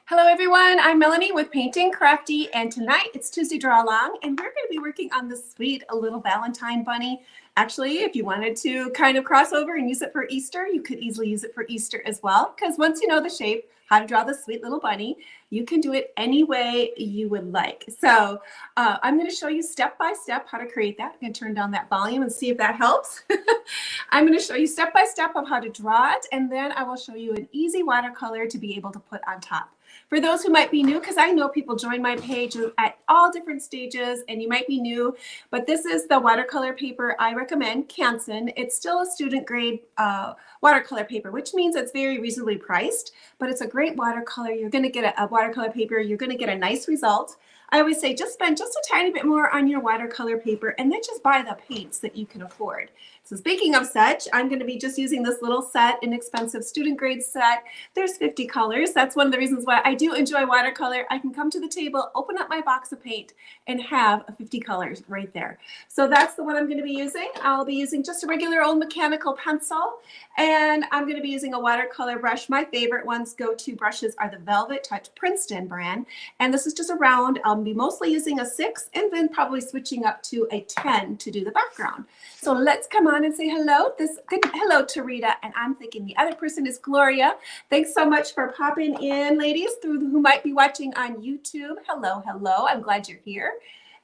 Hello everyone, I'm Melanie with Painting Crafty, and tonight it's Tuesday Draw Along, and we're going to be working on this sweet little Valentine bunny. Actually, if you wanted to kind of cross over and use it for Easter, you could easily use it for Easter as well, because once you know the shape, how to draw this sweet little bunny, you can do it any way you would like. So I'm going to show you step by step how to create that. I'm going to turn down that volume and see if that helps. I'm going to show you step by step of how to draw it, and then I will show you an easy watercolor to be able to put on top. For those who might be new, because I know people join my page at all different stages, and you might be new, but this is the watercolor paper I recommend, Canson. It's still a student grade watercolor paper, which means it's very reasonably priced, but it's a great watercolor. You're going to get a watercolor paper. You're going to get a nice result. I always say just spend just a tiny bit more on your watercolor paper and then just buy the paints that you can afford. So speaking of such, I'm going to be just using this little set, inexpensive student grade set. There's 50 colors. That's one of the reasons why I do enjoy watercolor. I can come to the table, open up my box of paint, and have 50 colors right there. So that's the one I'm going to be using. I'll be using just a regular old mechanical pencil, and I'm going to be using a watercolor brush. My favorite ones, go-to brushes, are the Velvet Touch Princeton brand, and this is just a round. I'll be mostly using a 6 and then probably switching up to a 10 to do the background. So let's come on and say hello. Hello to Rita, and I'm thinking the other person is Gloria. Thanks so much for popping in, ladies, who might be watching on YouTube. Hello, hello. I'm glad you're here.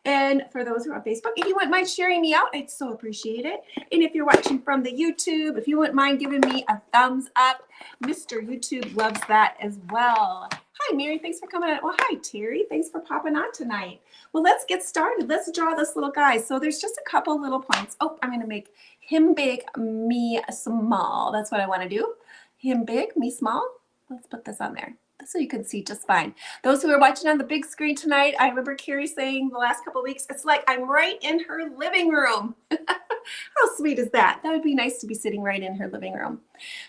And for those who are on Facebook, if you wouldn't mind sharing me out, I'd so appreciate it. And if you're watching from the YouTube, if you wouldn't mind giving me a thumbs up, Mr. YouTube loves that as well. Hi, Mary. Thanks for coming on. Well, hi, Terry. Thanks for popping on tonight. Well, let's get started. Let's draw this little guy. So there's just a couple little points. Oh, I'm going to make him big, me small. That's what I want to do. Him big, me small. Let's put this on there so you can see just fine. Those who are watching on the big screen tonight, I remember Carrie saying the last couple of weeks, it's like I'm right in her living room. How sweet is that? That would be nice to be sitting right in her living room.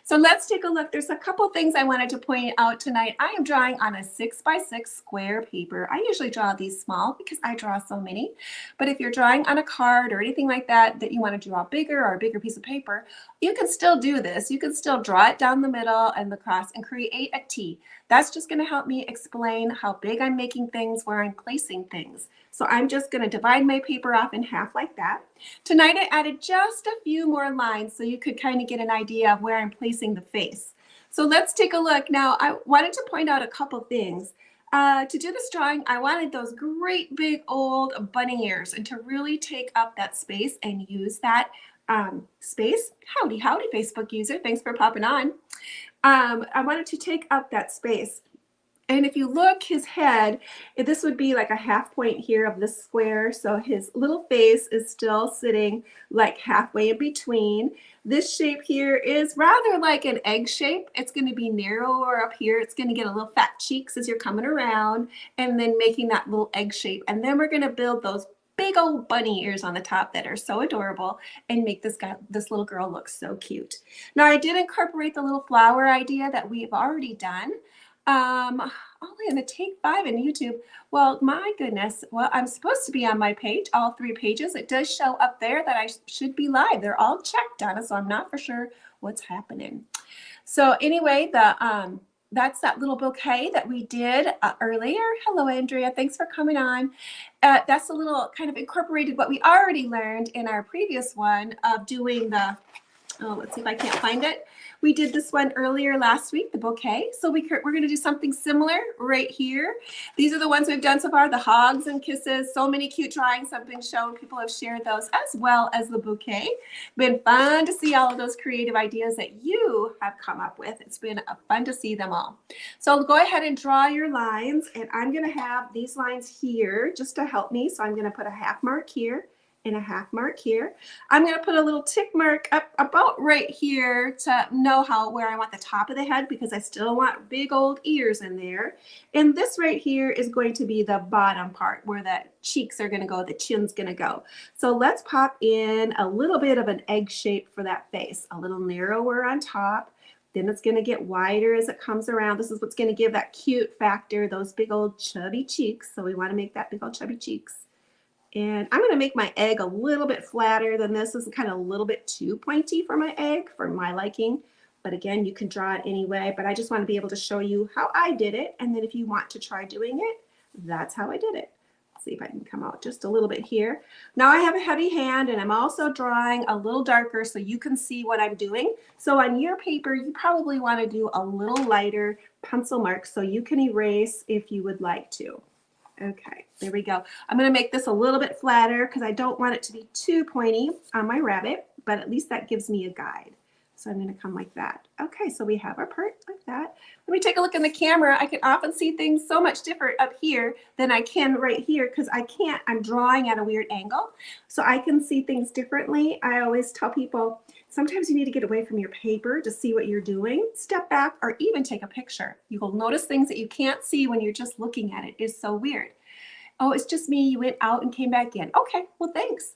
So let's take a look. There's a couple things I wanted to point out tonight. I am drawing on a 6x6 square paper. I usually draw these small because I draw so many. But if you're drawing on a card or anything like that, that you want to draw bigger or a bigger piece of paper, you can still do this. You can still draw it down the middle and across and create a T. That's just going to help me explain how big I'm making things, where I'm placing things. So I'm just going to divide my paper off in half like that. Tonight I added just a few more lines so you could kind of get an idea of where I'm placing the face. So let's take a look. Now I wanted to point out a couple things. To do this drawing, I wanted those great big old bunny ears and to really take up that space and use that space. Howdy, howdy, Facebook user. Thanks for popping on. I wanted to take up that space. And if you look, his head, this would be like a half point here of the square. So his little face is still sitting like halfway in between. This shape here is rather like an egg shape. It's going to be narrower up here. It's going to get a little fat cheeks as you're coming around and then making that little egg shape. And then we're going to build those big old bunny ears on the top that are so adorable and make this little girl look so cute. Now I did incorporate the little flower idea that we've already done. Only in the Take 5 in YouTube. Well, my goodness. Well, I'm supposed to be on my page, all 3 pages. It does show up there that I should be live. They're all checked on it, so I'm not for sure what's happening. So anyway, that's that little bouquet that we did earlier. Hello, Andrea. Thanks for coming on. That's a little kind of incorporated what we already learned in our previous one of doing the, oh, let's see if I can't find it. We did this one earlier last week, the bouquet. So we're going to do something similar right here. These are the ones we've done so far, the hugs and kisses. So many cute drawings have been shown. People have shared those as well as the bouquet. Been fun to see all of those creative ideas that you have come up with. It's been fun to see them all. So go ahead and draw your lines. And I'm going to have these lines here just to help me. So I'm going to put a half mark here and a half mark here. I'm going to put a little tick mark up about right here to know where I want the top of the head because I still want big old ears in there. And this right here is going to be the bottom part where the cheeks are going to go, the chin's going to go. So let's pop in a little bit of an egg shape for that face, a little narrower on top. Then it's going to get wider as it comes around. This is what's going to give that cute factor, those big old chubby cheeks. So we want to make that big old chubby cheeks. And I'm going to make my egg a little bit flatter than this. This is kind of a little bit too pointy for my egg, for my liking. But again, you can draw it anyway, but I just want to be able to show you how I did it. And then if you want to try doing it, that's how I did it. Let's see if I can come out just a little bit here. Now I have a heavy hand and I'm also drawing a little darker so you can see what I'm doing. So on your paper, you probably want to do a little lighter pencil mark so you can erase if you would like to. Okay, there we go. I'm going to make this a little bit flatter because I don't want it to be too pointy on my rabbit, but at least that gives me a guide. So I'm going to come like that. Okay, so we have our part like that. Let me take a look in the camera. I can often see things so much different up here than I can right here because I'm drawing at a weird angle. So I can see things differently. I always tell people, sometimes you need to get away from your paper to see what you're doing. Step back or even take a picture. You will notice things that you can't see when you're just looking at it. It's so weird. Oh, it's just me. You went out and came back in. Okay, well, thanks.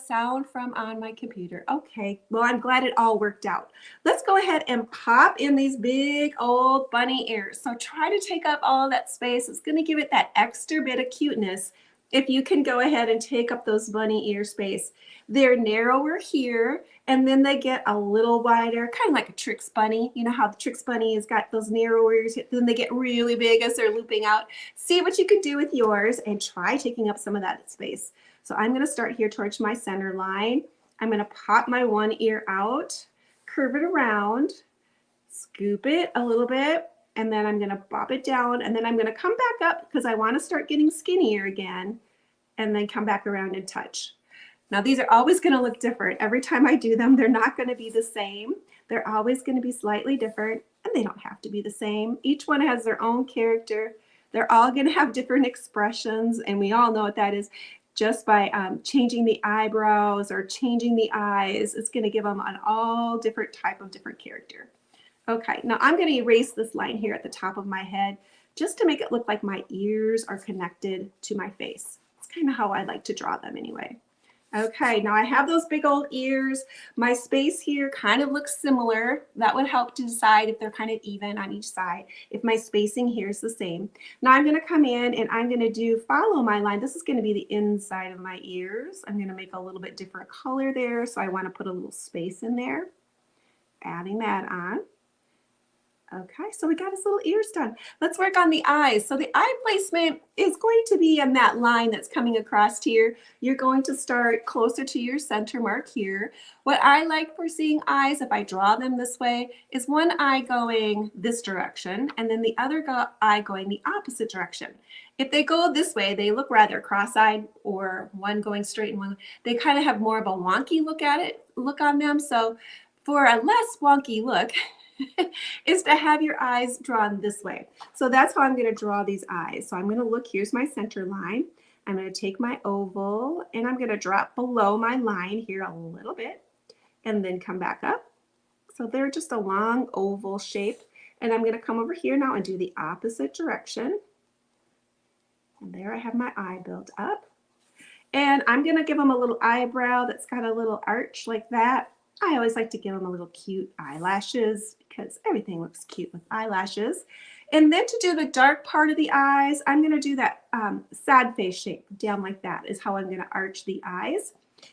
Sound from on my computer. Okay, well, I'm glad it all worked out. Let's go ahead and pop in these big old bunny ears. So try to take up all of that space. It's going to give it that extra bit of cuteness if you can go ahead and take up those bunny ear space. They're narrower here, and then they get a little wider, kind of like a Trix bunny. You know how the Trix bunny has got those narrow ears, then they get really big as they're looping out. See what you can do with yours and try taking up some of that space. So I'm going to start here towards my center line. I'm going to pop my one ear out, curve it around, scoop it a little bit, and then I'm going to bob it down, and then I'm going to come back up because I want to start getting skinnier again, and then come back around and touch. Now these are always going to look different. Every time I do them, they're not going to be the same. They're always going to be slightly different, and they don't have to be the same. Each one has their own character. They're all going to have different expressions, and we all know what that is. Just by changing the eyebrows or changing the eyes, it's going to give them an all different type of different character. Okay, now I'm going to erase this line here at the top of my head just to make it look like my ears are connected to my face. It's kind of how I like to draw them anyway. Okay, now I have those big old ears. My space here kind of looks similar. That would help to decide if they're kind of even on each side, if my spacing here is the same. Now I'm going to come in and I'm going to follow my line. This is going to be the inside of my ears. I'm going to make a little bit different color there, so I want to put a little space in there. Adding that on. Okay, so we got his little ears done. Let's work on the eyes. So the eye placement is going to be in that line that's coming across here. You're going to start closer to your center mark here. What I like for seeing eyes, if I draw them this way, is one eye going this direction and then the other eye going the opposite direction. If they go this way, they look rather cross-eyed, or one going straight and one, they kind of have more of a wonky look on them. So for a less wonky look, is to have your eyes drawn this way. So that's how I'm going to draw these eyes. So I'm going to look, here's my center line. I'm going to take my oval and I'm going to drop below my line here a little bit and then come back up. So they're just a long oval shape. And I'm going to come over here now and do the opposite direction. And there I have my eye built up. And I'm going to give them a little eyebrow that's got a little arch like that. I always like to give them a little cute eyelashes because everything looks cute with eyelashes. And then to do the dark part of the eyes, I'm going to do that sad face shape down like that is how I'm going to arch the eyes.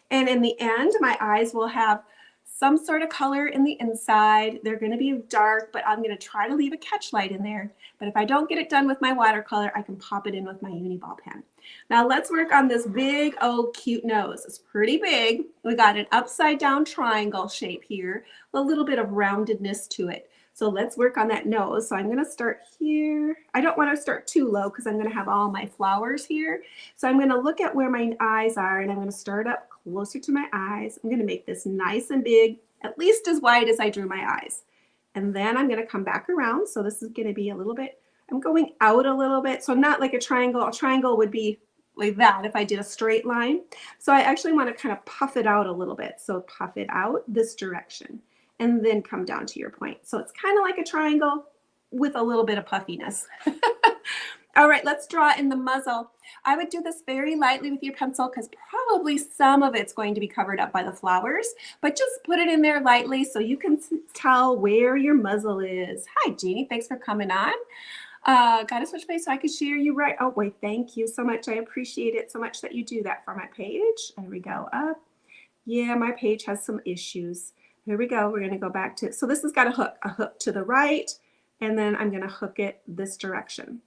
And in the end, my eyes will have some sort of color in the inside. They're going to be dark, but I'm going to try to leave a catch light in there. But if I don't get it done with my watercolor, I can pop it in with my uni ball pen. Now let's work on this big old cute nose. It's pretty big. We got an upside down triangle shape here, a little bit of roundedness to it. So let's work on that nose. So I'm going to start here. I don't want to start too low because I'm going to have all my flowers here. So I'm going to look at where my eyes are and I'm going to start up closer to my eyes. I'm going to make this nice and big, at least as wide as I drew my eyes. And then I'm going to come back around. So this is going to be a little bit, I'm going out a little bit. So not like a triangle. A triangle would be like that if I did a straight line. So I actually want to kind of puff it out a little bit. So puff it out this direction and then come down to your point. So it's kind of like a triangle with a little bit of puffiness. All right, let's draw in the muzzle. I would do this very lightly with your pencil because probably some of it's going to be covered up by the flowers, but just put it in there lightly so you can tell where your muzzle is. Hi, Jeannie, thanks for coming on. Got to switch page so I could share you right. Oh, wait, thank you so much. I appreciate it so much that you do that for my page. There we go, up. Yeah, my page has some issues. Here we go. We're going to go back to, so this has got a hook to the right, and then I'm going to hook it this direction.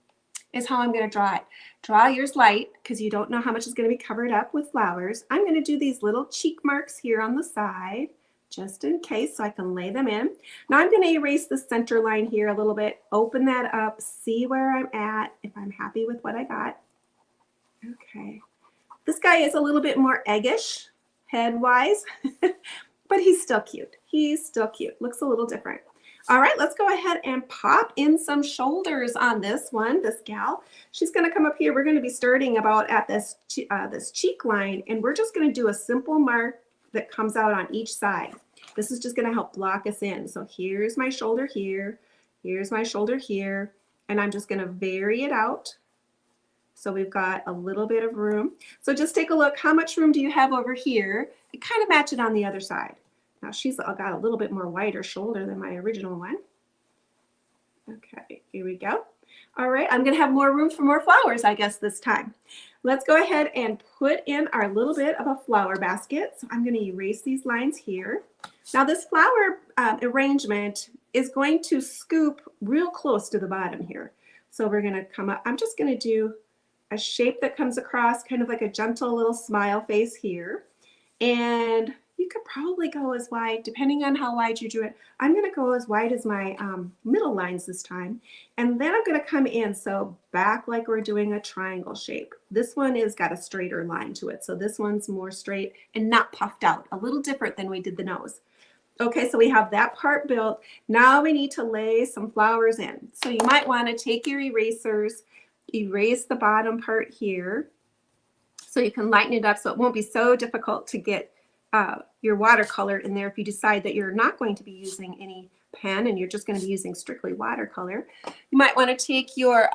Is how I'm going to draw it. Draw yours light because you don't know how much is going to be covered up with flowers. I'm going to do these little cheek marks here on the side just in case so I can lay them in. Now I'm going to erase the center line here a little bit, open that up, see where I'm at, if I'm happy with what I got. Okay. This guy is a little bit more eggish head-wise, but he's still cute. He's still cute. Looks a little different. All right, let's go ahead and pop in some shoulders on this one, this gal. She's going to come up here. We're going to be starting about at this cheek line, and we're just going to do a simple mark that comes out on each side. This is just going to help block us in. So here's my shoulder here. Here's my shoulder here. And I'm just going to vary it out. So we've got a little bit of room. So just take a look. How much room do you have over here? And kind of match it on the other side. Now she's got a little bit more wider shoulder than my original one. Okay, here we go. All right, I'm gonna have more room for more flowers, I guess, this time. Let's go ahead and put in our little bit of a flower basket. So I'm gonna erase these lines here. Now this flower arrangement is going to scoop real close to the bottom here. So we're gonna come up, I'm just gonna do a shape that comes across, kind of like a gentle little smile face here. And you could probably go as wide, depending on how wide you do it. I'm going to go as wide as my middle lines this time. And then I'm going to come in, so back like we're doing a triangle shape. This one has got a straighter line to it. So this one's more straight and not puffed out, a little different than we did the nose. Okay, so we have that part built. Now we need to lay some flowers in. So you might want to take your erasers, erase the bottom part here so you can lighten it up so it won't be so difficult to get your watercolor in there if you decide that you're not going to be using any pen and you're just going to be using strictly watercolor. You might want to take your,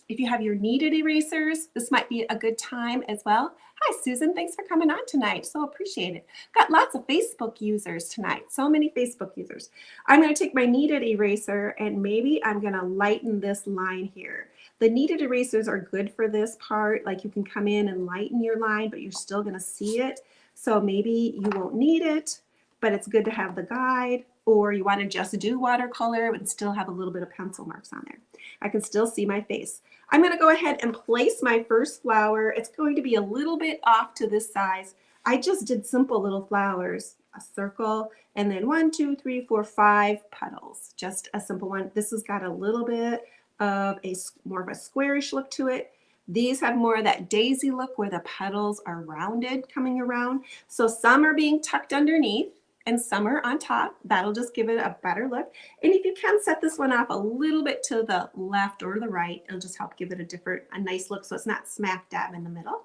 if you have your kneaded erasers, this might be a good time as well. Hi, Susan. Thanks for coming on tonight. So appreciate it. Got lots of Facebook users tonight. So many Facebook users. I'm going to take my kneaded eraser and maybe I'm going to lighten this line here. The kneaded erasers are good for this part. Like you can come in and lighten your line, but you're still going to see it. So maybe you won't need it, but it's good to have the guide, or you want to just do watercolor and still have a little bit of pencil marks on there. I can still see my face. I'm going to go ahead and place my first flower. It's going to be a little bit off to this size. I just did simple little flowers, a circle, and then 1, 2, 3, 4, 5 petals. Just a simple one. This has got a little bit of more of a squarish look to it. These have more of that daisy look where the petals are rounded coming around. So some are being tucked underneath and some are on top. That'll just give it a better look. And if you can set this one off a little bit to the left or the right, it'll just help give it a nice look so it's not smack dab in the middle.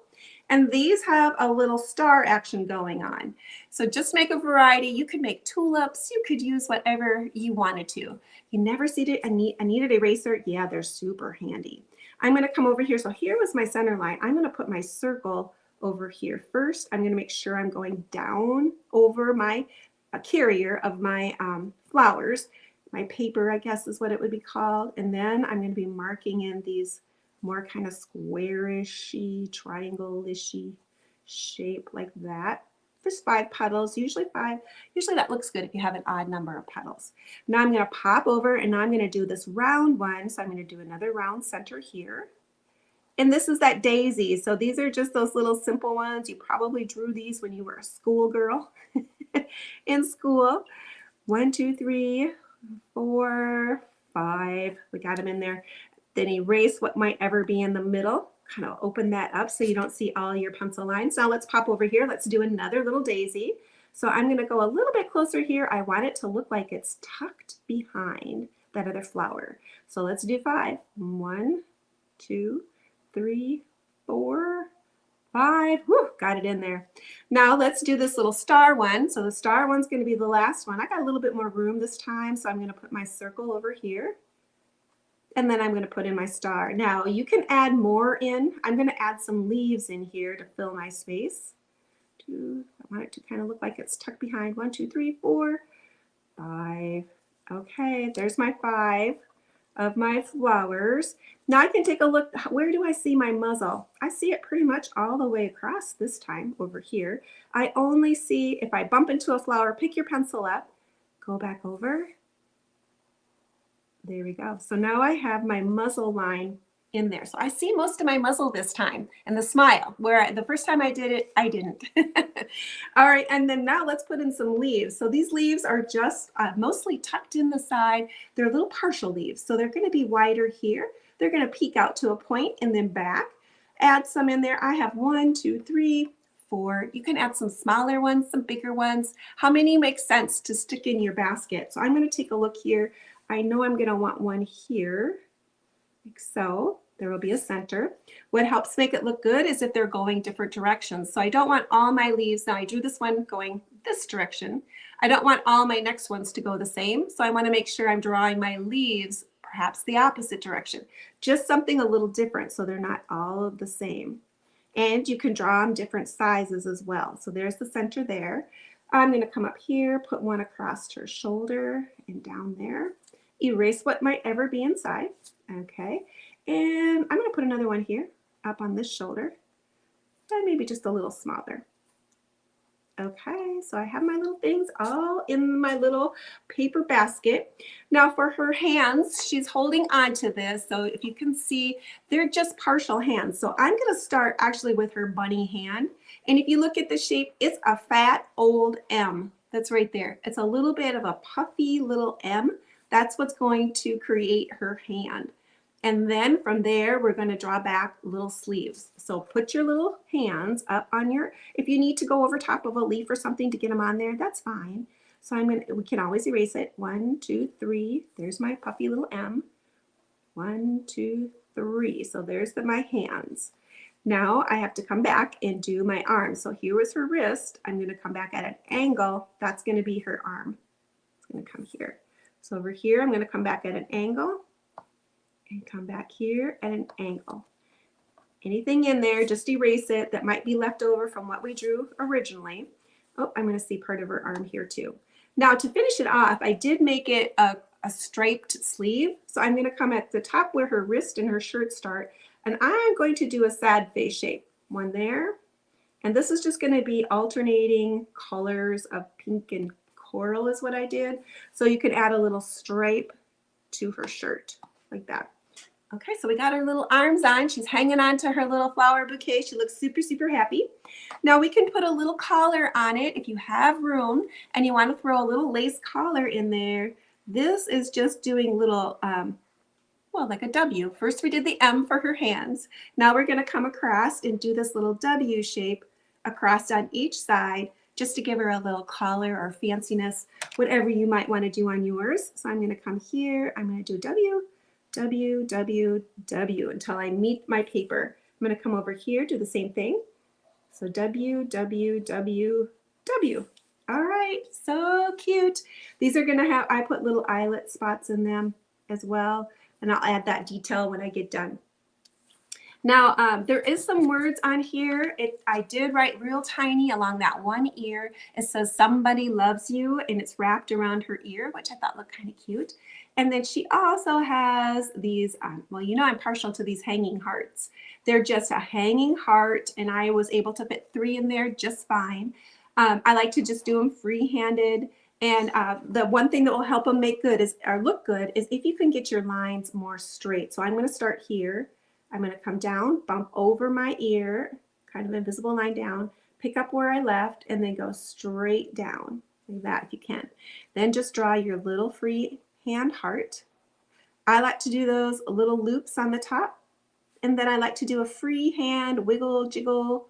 And these have a little star action going on. So just make a variety. You could make tulips. You could use whatever you wanted to. You never see a kneaded eraser? Yeah, they're super handy. I'm going to come over here. So here was my center line. I'm going to put my circle over here first. I'm going to make sure I'm going down over my carrier of my flowers. My paper, I guess, is what it would be called. And then I'm going to be marking in these more kind of squarish-y, triangle-ishy shape like that. There's 5 petals, usually 5. Usually that looks good if you have an odd number of petals. Now I'm going to pop over and now I'm going to do this round one. So I'm going to do another round center here. And this is that daisy. So these are just those little simple ones. You probably drew these when you were a schoolgirl in school. 1, 2, 3, 4, 5. We got them in there. Then erase what might ever be in the middle. Kind of open that up so you don't see all your pencil lines. Now let's pop over here. Let's do another little daisy. So I'm going to go a little bit closer here. I want it to look like it's tucked behind that other flower. So let's do 5. 1, 2, 3, 4, 5. Whew, got it in there. Now let's do this little star one. So the star one's going to be the last one. I got a little bit more room this time, so I'm going to put my circle over here. And then I'm going to put in my star. Now you can add more in. I'm going to add some leaves in here to fill my space. I want it to kind of look like it's tucked behind. 1, 2, 3, 4, 5. Okay, there's my 5. of my flowers. Now I can take a look. Where do I see my muzzle? I see it pretty much all the way across this time over here. I only see, if I bump into a flower, pick your pencil up, go back over. There we go. So now I have my muzzle line in there. So I see most of my muzzle this time, and the smile, where the first time I did it, I didn't. All right, and then now let's put in some leaves. So these leaves are just mostly tucked in the side. They're little partial leaves, so they're gonna be wider here. They're gonna peek out to a point and then back. Add some in there. I have 1, 2, 3, 4. You can add some smaller ones, some bigger ones. How many make sense to stick in your basket? So I'm gonna take a look here. I know I'm gonna want one here, like so. There will be a center. What helps make it look good is if they're going different directions. So I don't want all my leaves, now I drew this one going this direction. I don't want all my next ones to go the same. So I wanna make sure I'm drawing my leaves perhaps the opposite direction. Just something a little different so they're not all the same. And you can draw them different sizes as well. So there's the center there. I'm gonna come up here, put one across her shoulder and down there. Erase what might ever be inside, okay? And I'm gonna put another one here up on this shoulder, and maybe just a little smaller. Okay, so I have my little things all in my little paper basket. Now for her hands, she's holding on to this. So if you can see, they're just partial hands. So I'm gonna start actually with her bunny hand. And if you look at the shape, it's a fat old M. That's right there. It's a little bit of a puffy little M. That's what's going to create her hand. And then from there, we're going to draw back little sleeves. So put your little hands up on your, if you need to go over top of a leaf or something to get them on there, that's fine. So we can always erase it. 1, 2, 3. There's my puffy little M. 1, 2, 3. So there's my hands. Now I have to come back and do my arms. So here was her wrist. I'm going to come back at an angle. That's going to be her arm. It's going to come here. So over here, I'm going to come back at an angle and come back here at an angle. Anything in there, just erase it that might be left over from what we drew originally. Oh, I'm going to see part of her arm here too. Now to finish it off, I did make it a striped sleeve. So I'm going to come at the top where her wrist and her shirt start, and I'm going to do a sad face shape. One there, and this is just going to be alternating colors of pink and coral is what I did. So you could add a little stripe to her shirt like that. Okay, so we got her little arms on. She's hanging on to her little flower bouquet. She looks super, super happy. Now we can put a little collar on it if you have room and you want to throw a little lace collar in there. This is just doing little, well, like a W. First we did the M for her hands. Now we're going to come across and do this little W shape across on each side just to give her a little collar or fanciness, whatever you might want to do on yours. So I'm going to come here. I'm going to do W, W, W, W until I meet my paper. I'm going to come over here, do the same thing. So W, W, W, W. All right, so cute. These are going to have, I put little eyelet spots in them as well, and I'll add that detail when I get done. Now, there is some words on here. I did write real tiny along that one ear. It says, somebody loves you, and it's wrapped around her ear, which I thought looked kind of cute. And then she also has these, well, you know I'm partial to these hanging hearts. They're just a hanging heart, and I was able to fit 3 in there just fine. I like to just do them free-handed. And the one thing that will help them make good is, or look good, is if you can get your lines more straight. So I'm going to start here. I'm going to come down, bump over my ear, kind of invisible line down, pick up where I left, and then go straight down like that if you can. Then just draw your little free hand heart. I like to do those little loops on the top, and then I like to do a free hand wiggle, jiggle,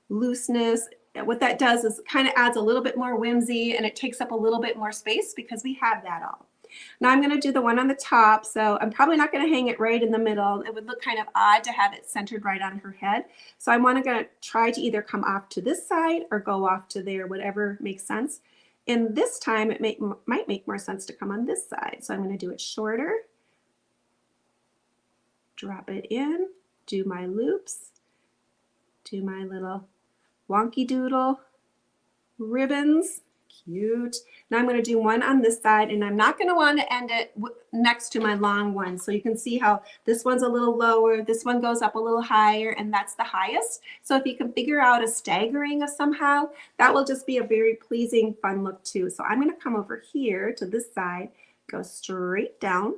looseness. What that does is kind of adds a little bit more whimsy, and it takes up a little bit more space because we have that all. Now I'm going to do the one on the top, so I'm probably not going to hang it right in the middle. It would look kind of odd to have it centered right on her head. So I'm going to try to either come off to this side or go off to there, whatever makes sense. And this time it might make more sense to come on this side. So I'm going to do it shorter, drop it in, do my loops, do my little wonky doodle ribbons, Cute. Now I'm going to do one on this side, and I'm not going to want to end it next to my long one. So you can see how this one's a little lower, this one goes up a little higher, and that's the highest. So if you can figure out a staggering of somehow, that will just be a very pleasing, fun look too. So I'm going to come over here to this side, go straight down.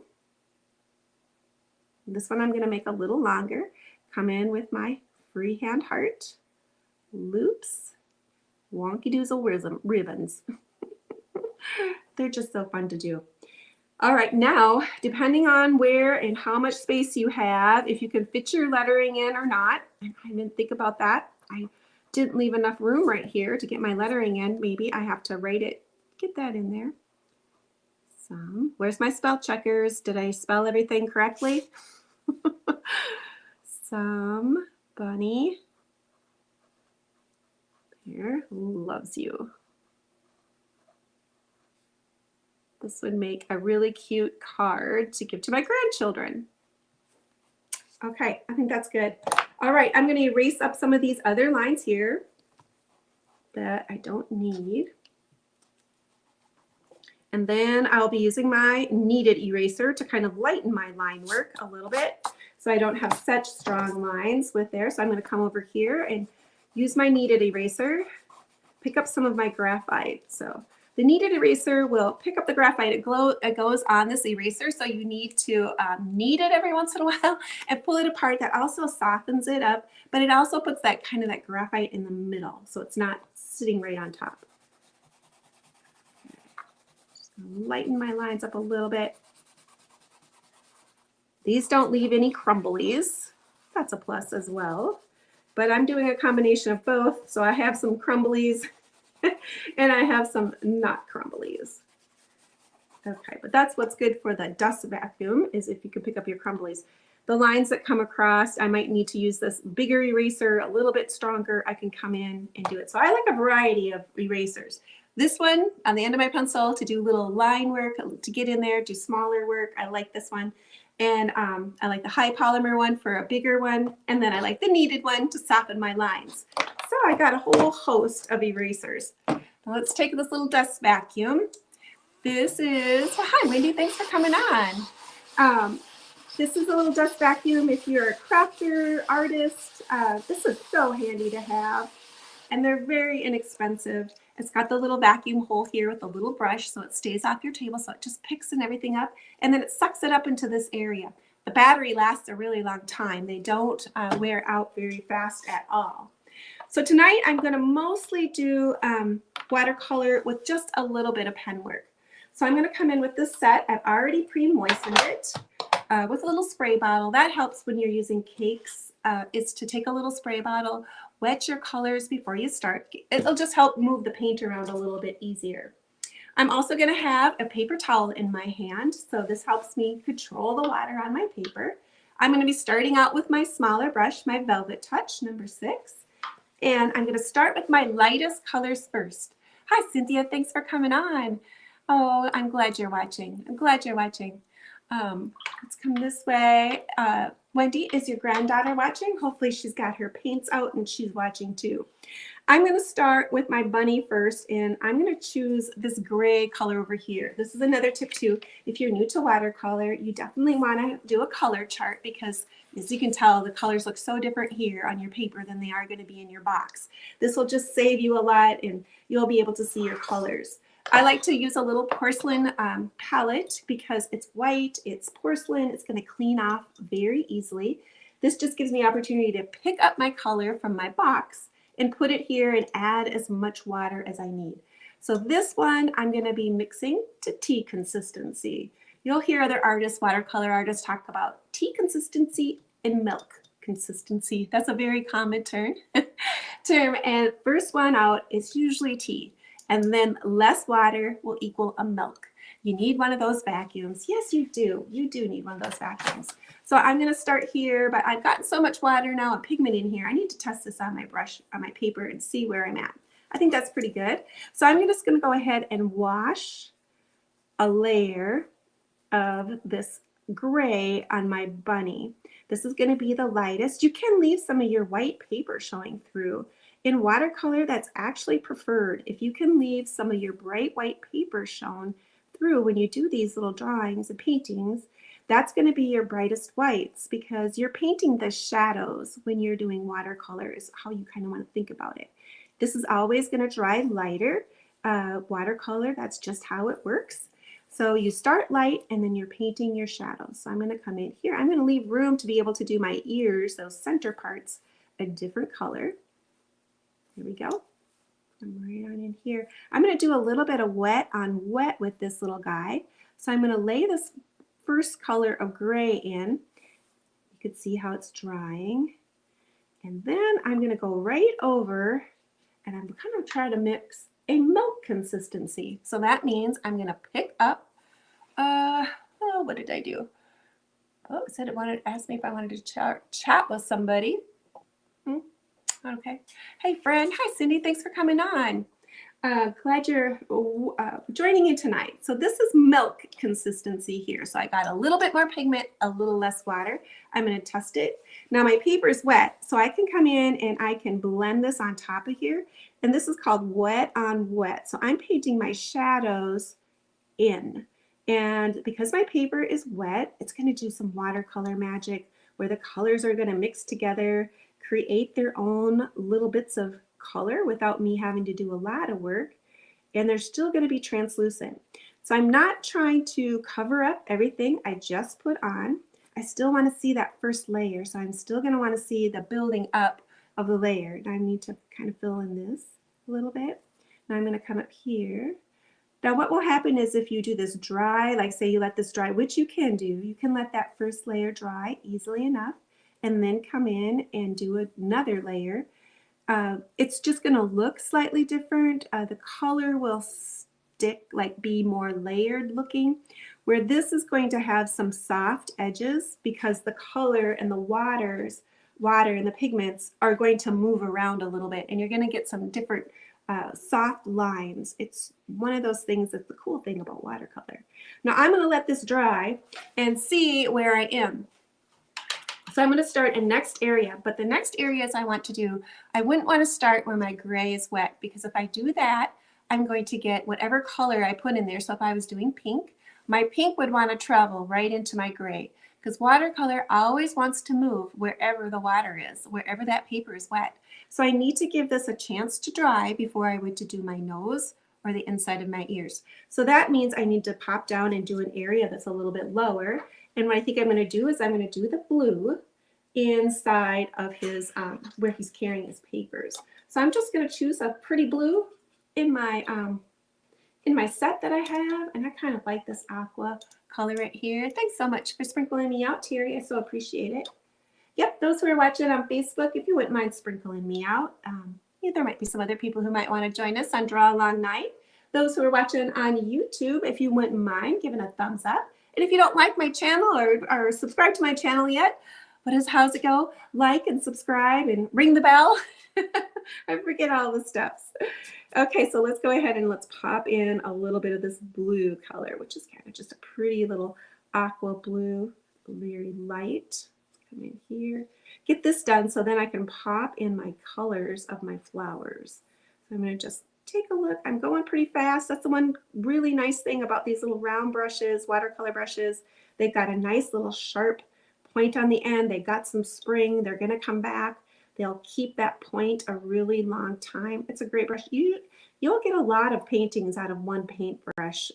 This one I'm going to make a little longer. Come in with my freehand heart, loops, wonky doozle ribbons. They're just so fun to do. All right, now, depending on where and how much space you have, if you can fit your lettering in or not, I didn't think about that. I didn't leave enough room right here to get my lettering in. Maybe I have to write it, get that in there. Where's my spell checkers? Did I spell everything correctly? Some bunny here loves you. This would make a really cute card to give to my grandchildren. Okay, I think that's good. All right, I'm going to erase up some of these other lines here that I don't need. And then I'll be using my kneaded eraser to kind of lighten my line work a little bit so I don't have such strong lines with there. So I'm going to come over here and use my kneaded eraser, pick up some of my graphite. So the kneaded eraser will pick up the graphite. It goes on this eraser, so you need to knead it every once in a while and pull it apart. That also softens it up, but it also puts that kind of that graphite in the middle, so it's not sitting right on top. Just lighten my lines up a little bit. These don't leave any crumblies. That's a plus as well. But I'm doing a combination of both, so I have some crumblies and I have some not crumblies. Okay, but that's what's good for the dust vacuum, is if you can pick up your crumblies. The lines that come across, I might need to use this bigger eraser, a little bit stronger. I can come in and do it. So I like a variety of erasers. This one on the end of my pencil to do little line work, to get in there, do smaller work. I like this one. And I like the high polymer one for a bigger one. And then I like the kneaded one to soften my lines. So I got a whole host of erasers. Now let's take this little dust vacuum. This is, well, hi Wendy, thanks for coming on. This is a little dust vacuum if you're a crafter, artist. This is so handy to have. And they're very inexpensive. It's got the little vacuum hole here with a little brush so it stays off your table, so it just picks and everything up, and then it sucks it up into this area. The battery lasts a really long time. They don't wear out very fast at all. So tonight I'm going to mostly do watercolor with just a little bit of pen work. So I'm going to come in with this set. I've already pre-moistened it with a little spray bottle. That helps when you're using cakes, is to take a little spray bottle, wet your colors before you start. It'll just help move the paint around a little bit easier. I'm also going to have a paper towel in my hand, so this helps me control the water on my paper. I'm going to be starting out with my smaller brush, my Velvet Touch, number 6. And I'm going to start with my lightest colors first. Hi, Cynthia. Thanks for coming on. Oh, I'm glad you're watching. I'm glad you're watching. Let's come this way. Wendy, is your granddaughter watching? Hopefully she's got her paints out and she's watching too. I'm going to start with my bunny first, and I'm going to choose this gray color over here. This is another tip too. If you're new to watercolor, you definitely want to do a color chart, because as you can tell, the colors look so different here on your paper than they are going to be in your box. This will just save you a lot, and you'll be able to see your colors. I like to use a little porcelain palette because it's white, it's porcelain, it's going to clean off very easily. This just gives me opportunity to pick up my color from my box and put it here and add as much water as I need. So this one I'm going to be mixing to tea consistency. You'll hear other artists, watercolor artists, talk about tea consistency and milk consistency. That's a very common term. And first one out is usually tea. And then less water will equal a milk. You need one of those vacuums. Yes, you do. You do need one of those vacuums. So I'm going to start here, but I've gotten so much water now and pigment in here. I need to test this on my brush, on my paper, and see where I'm at. I think that's pretty good. So I'm just going to go ahead and wash a layer of this gray on my bunny. This is going to be the lightest. You can leave some of your white paper showing through In watercolor, that's actually preferred. If you can leave some of your bright white paper shown through when you do these little drawings and paintings, that's going to be your brightest whites because you're painting the shadows when you're doing watercolor is how you kind of want to think about it. This is always going to dry lighter. Watercolor, that's just how it works. So you start light and then you're painting your shadows. So I'm going to come in here. I'm going to leave room to be able to do my ears, those center parts, a different color. There we go. I'm right on in here. I'm going to do a little bit of wet on wet with this little guy. So I'm going to lay this first color of gray in. You can see how it's drying. And then I'm going to go right over and I'm kind of trying to mix a milk consistency. So that means I'm going to pick up, what did I do? Oh, it said it asked me if I wanted to chat with somebody. Okay. Hey, friend. Hi, Cindy. Thanks for coming on. Glad you're joining in tonight. So this is milk consistency here. So I got a little bit more pigment, a little less water. I'm going to test it. Now my paper is wet, so I can come in and I can blend this on top of here. And this is called wet on wet. So I'm painting my shadows in. And because my paper is wet, it's going to do some watercolor magic where the colors are going to mix together, create their own little bits of color without me having to do a lot of work, and they're still going to be translucent. So I'm not trying to cover up everything I just put on. I still want to see that first layer, so I'm still going to want to see the building up of the layer. And I need to kind of fill in this a little bit. Now I'm going to come up here. Now what will happen is if you do this dry, like say you let this dry, which you can do, you can let that first layer dry easily enough and then come in and do another layer. It's just going to look slightly different. The color will stick, like be more layered looking, where this is going to have some soft edges because the color and the water and the pigments are going to move around a little bit, and you're going to get some different soft lines. It's one of those things that's the cool thing about watercolor. Now I'm going to let this dry and see where I am. So I'm going to start in next area, but the next areas I want to do, I wouldn't want to start where my gray is wet, because if I do that, I'm going to get whatever color I put in there. So if I was doing pink, my pink would want to travel right into my gray, because watercolor always wants to move wherever the water is, wherever that paper is wet. So I need to give this a chance to dry before I would to do my nose or the inside of my ears. So that means I need to pop down and do an area that's a little bit lower. And what I think I'm going to do is I'm going to do the blue inside of his, where he's carrying his papers. So I'm just going to choose a pretty blue in my set that I have. And I kind of like this aqua color right here. Thanks so much for sprinkling me out, Terry. I so appreciate it. Yep, those who are watching on Facebook, if you wouldn't mind sprinkling me out. Yeah, there might be some other people who might want to join us on Draw Along Night. Those who are watching on YouTube, if you wouldn't mind giving a thumbs up. And if you don't like my channel or subscribe to my channel yet, how's it go? Like and subscribe and ring the bell. I forget all the steps. Okay, so let's go ahead and let's pop in a little bit of this blue color, which is kind of just a pretty little aqua blue, very light. Come in here. Get this done so then I can pop in my colors of my flowers. So I'm going to just take a look. I'm going pretty fast. That's the one really nice thing about these little round brushes, watercolor brushes. They've got a nice little sharp point on the end. They got some spring. They're going to come back. They'll keep that point a really long time. It's a great brush. You'll get a lot of paintings out of one paintbrush.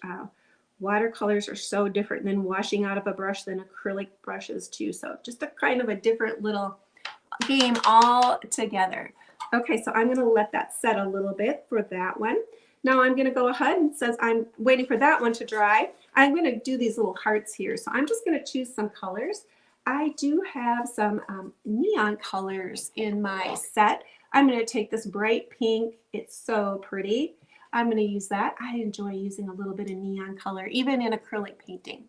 Watercolors are so different than washing out of a brush than acrylic brushes too. So just a kind of a different little game all together. Okay, so I'm going to let that set a little bit for that one. Now I'm going to go ahead and since I'm waiting for that one to dry, I'm going to do these little hearts here. So I'm just going to choose some colors. I do have some neon colors in my set. I'm going to take this bright pink. It's so pretty. I'm going to use that. I enjoy using a little bit of neon color, even in acrylic painting.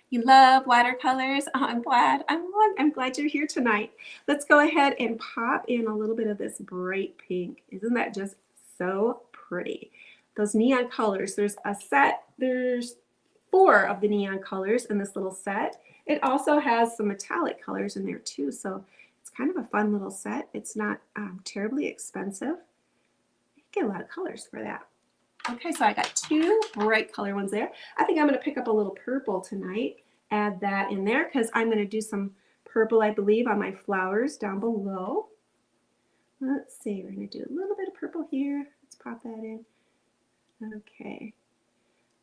You love watercolors? Oh, I'm glad you're here tonight. Let's go ahead and pop in a little bit of this bright pink. Isn't that just so pretty? Those neon colors, there's 4 of the neon colors in this little set. It also has some metallic colors in there too, so it's kind of a fun little set. It's not terribly expensive. Get a lot of colors for that. Okay, so I got two bright color ones there. I think I'm going to pick up a little purple tonight, add that in there because I'm going to do some purple, I believe, on my flowers down below. Let's see, we're going to do a little bit of purple here. Let's pop that in. Okay.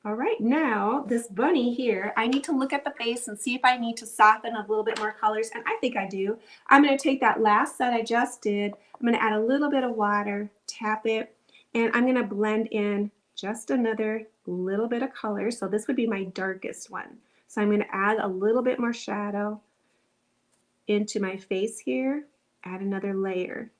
All right, now this bunny here, I need to look at the face and see if I need to soften a little bit more colors, and I think I do. I'm going to take that last set I just did, I'm going to add a little bit of water, tap it, and I'm going to blend in just another little bit of color. So this would be my darkest one. So I'm going to add a little bit more shadow into my face here, add another layer.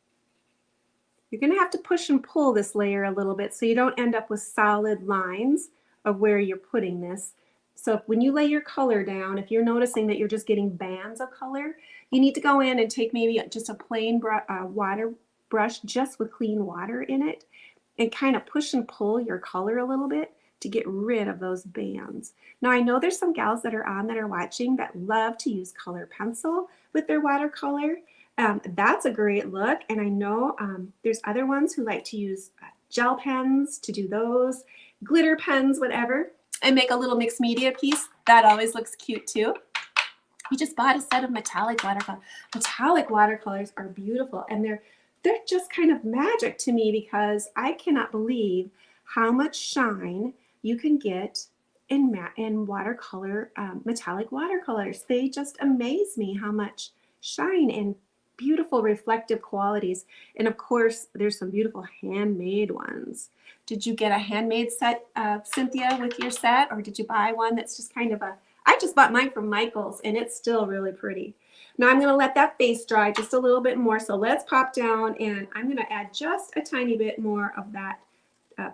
You're going to have to push and pull this layer a little bit so you don't end up with solid lines of where you're putting this. So when you lay your color down, if you're noticing that you're just getting bands of color, you need to go in and take maybe just a plain water brush just with clean water in it and kind of push and pull your color a little bit to get rid of those bands. Now I know there's some gals that are watching that love to use color pencil with their watercolor. That's a great look, and I know there's other ones who like to use gel pens to do those, glitter pens, whatever, and make a little mixed media piece. That always looks cute too. We just bought a set of metallic watercolor. Metallic watercolors are beautiful, and they're just kind of magic to me because I cannot believe how much shine you can get in watercolor, metallic watercolors. They just amaze me how much shine and beautiful reflective qualities. And of course, there's some beautiful handmade ones. Did you get a handmade set, Cynthia, with your set, or did you buy one that's just kind of a, I just bought mine from Michael's and it's still really pretty. Now I'm going to let that face dry just a little bit more. So let's pop down and I'm going to add just a tiny bit more of that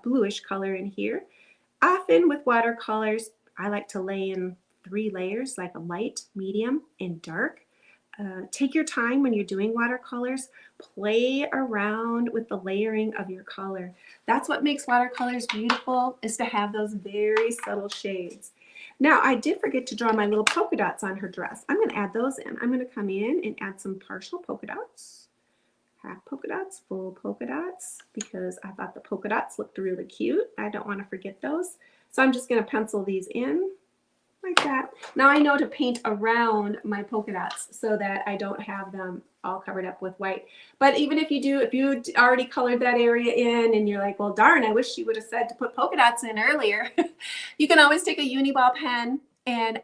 bluish color in here. Often with watercolors, I like to lay in 3 layers, like a light, medium, and dark. Take your time when you're doing watercolors. Play around with the layering of your color. That's what makes watercolors beautiful, is to have those very subtle shades. Now, I did forget to draw my little polka dots on her dress. I'm going to add those in. I'm going to come in and add some partial polka dots. Half polka dots, full polka dots, because I thought the polka dots looked really cute. I don't want to forget those. So I'm just going to pencil these in like that. Now I know to paint around my polka dots so that I don't have them all covered up with white. But even if you do, if you already colored that area in and you're like, well, darn, I wish you would have said to put polka dots in earlier. You can always take a Uniball pen and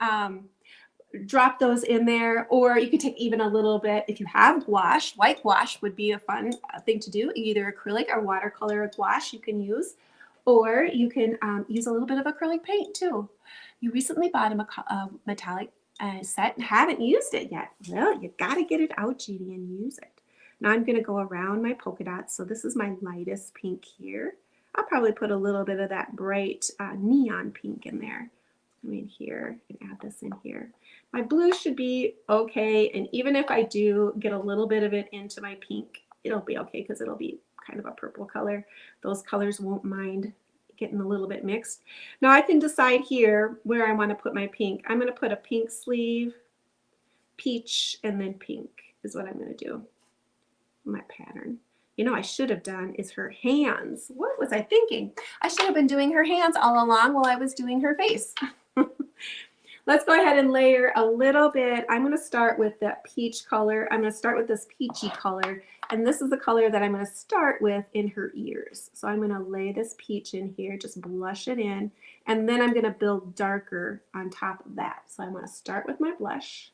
drop those in there, or you could take even a little bit, if you have gouache, white gouache would be a fun thing to do, either acrylic or watercolor gouache you can use, or you can use a little bit of acrylic paint too. You recently bought a metallic set and haven't used it yet. Well, you got to get it out, Jeannie, and use it. Now I'm going to go around my polka dots. So this is my lightest pink here. I'll probably put a little bit of that bright neon pink in there. Come in here and add this in here. My blue should be okay, and even if I do get a little bit of it into my pink, it'll be okay because it'll be kind of a purple color. Those colors won't mind getting a little bit mixed. Now I can decide here where I want to put my pink. I'm going to put a pink sleeve, peach, and then pink is what I'm going to do. My pattern. You know, I should have done is her hands. What was I thinking? I should have been doing her hands all along while I was doing her face. Let's go ahead and layer a little bit. I'm going to start with that peach color. I'm going to start with this peachy color, and this is the color that I'm going to start with in her ears. So I'm going to lay this peach in here, just blush it in, and then I'm going to build darker on top of that. So I'm going to start with my blush,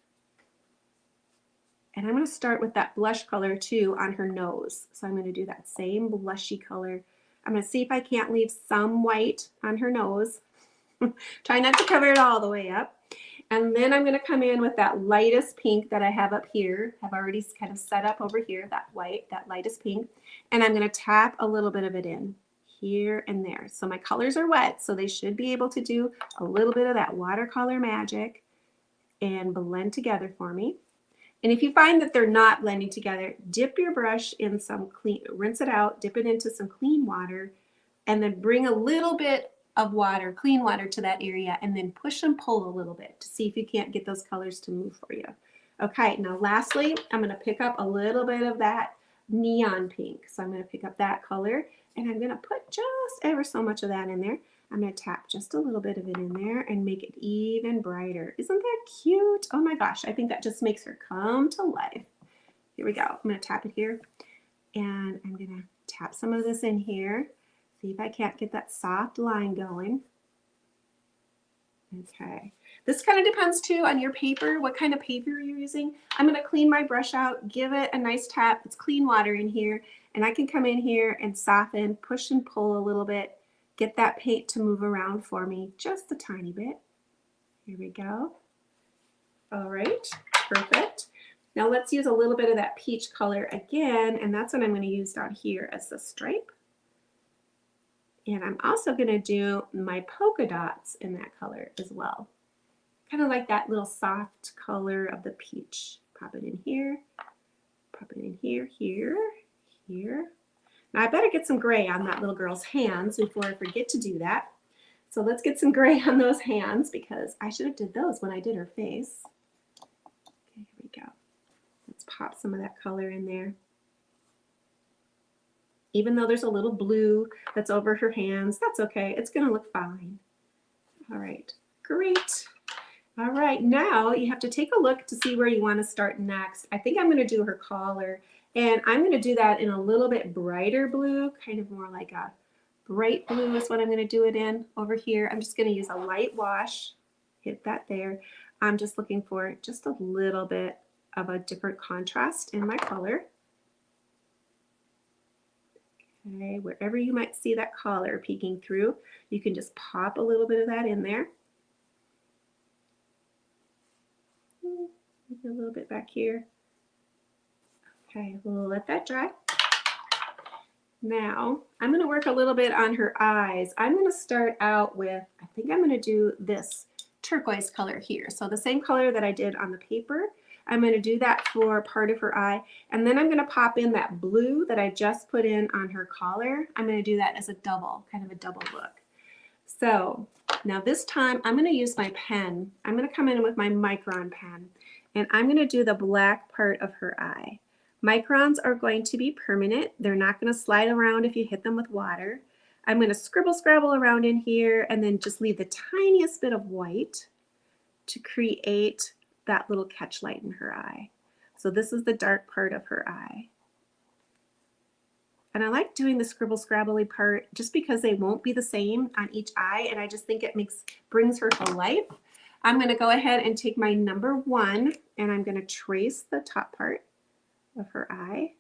and I'm going to start with that blush color too on her nose. So I'm going to do that same blushy color. I'm going to see if I can't leave some white on her nose. Try not to cover it all the way up. And then I'm going to come in with that lightest pink that I have up here. I've already kind of set up over here, that white, that lightest pink. And I'm going to tap a little bit of it in here and there. So my colors are wet, so they should be able to do a little bit of that watercolor magic and blend together for me. And if you find that they're not blending together, dip your brush in some clean, rinse it out, dip it into some clean water, and then bring a little bit of water, clean water to that area, and then push and pull a little bit to see if you can't get those colors to move for you. Okay, now lastly, I'm going to pick up a little bit of that neon pink. So I'm going to pick up that color and I'm going to put just ever so much of that in there. I'm going to tap just a little bit of it in there and make it even brighter. Isn't that cute? Oh my gosh, I think that just makes her come to life. Here we go. I'm going to tap it here and I'm going to tap some of this in here. See if I can't get that soft line going. Okay. This kind of depends too on your paper, what kind of paper you're using. I'm going to clean my brush out, give it a nice tap. It's clean water in here, and I can come in here and soften, push and pull a little bit, get that paint to move around for me just a tiny bit. Here we go. All right, perfect. Now let's use a little bit of that peach color again, and that's what I'm going to use down here as the stripe. And I'm also going to do my polka dots in that color as well. Kind of like that little soft color of the peach. Pop it in here, pop it in here, here, here. Now I better get some gray on that little girl's hands before I forget to do that. So let's get some gray on those hands because I should have did those when I did her face. Okay, here we go. Let's pop some of that color in there. Even though there's a little blue that's over her hands, that's okay. It's going to look fine. All right, great. All right, now you have to take a look to see where you want to start next. I think I'm going to do her collar, and I'm going to do that in a little bit brighter blue, kind of more like a bright blue is what I'm going to do it in over here. I'm just going to use a light wash, hit that there. I'm just looking for just a little bit of a different contrast in my color. Okay, wherever you might see that collar peeking through, you can just pop a little bit of that in there. Maybe a little bit back here. Okay, we'll let that dry. Now, I'm going to work a little bit on her eyes. I'm going to start out with, I think I'm going to do this turquoise color here. So the same color that I did on the paper, I'm going to do that for part of her eye. And then I'm going to pop in that blue that I just put in on her collar. I'm going to do that as a double, kind of a double look. So now this time I'm going to use my pen. I'm going to come in with my micron pen and I'm going to do the black part of her eye. Microns are going to be permanent. They're not going to slide around if you hit them with water. I'm going to scribble scrabble around in here and then just leave the tiniest bit of white to create that little catch light in her eye. So this is the dark part of her eye. And I like doing the scribble scrabbly part just because they won't be the same on each eye, and I just think it brings her to life. I'm going to go ahead and take my number 1 and I'm going to trace the top part of her eye.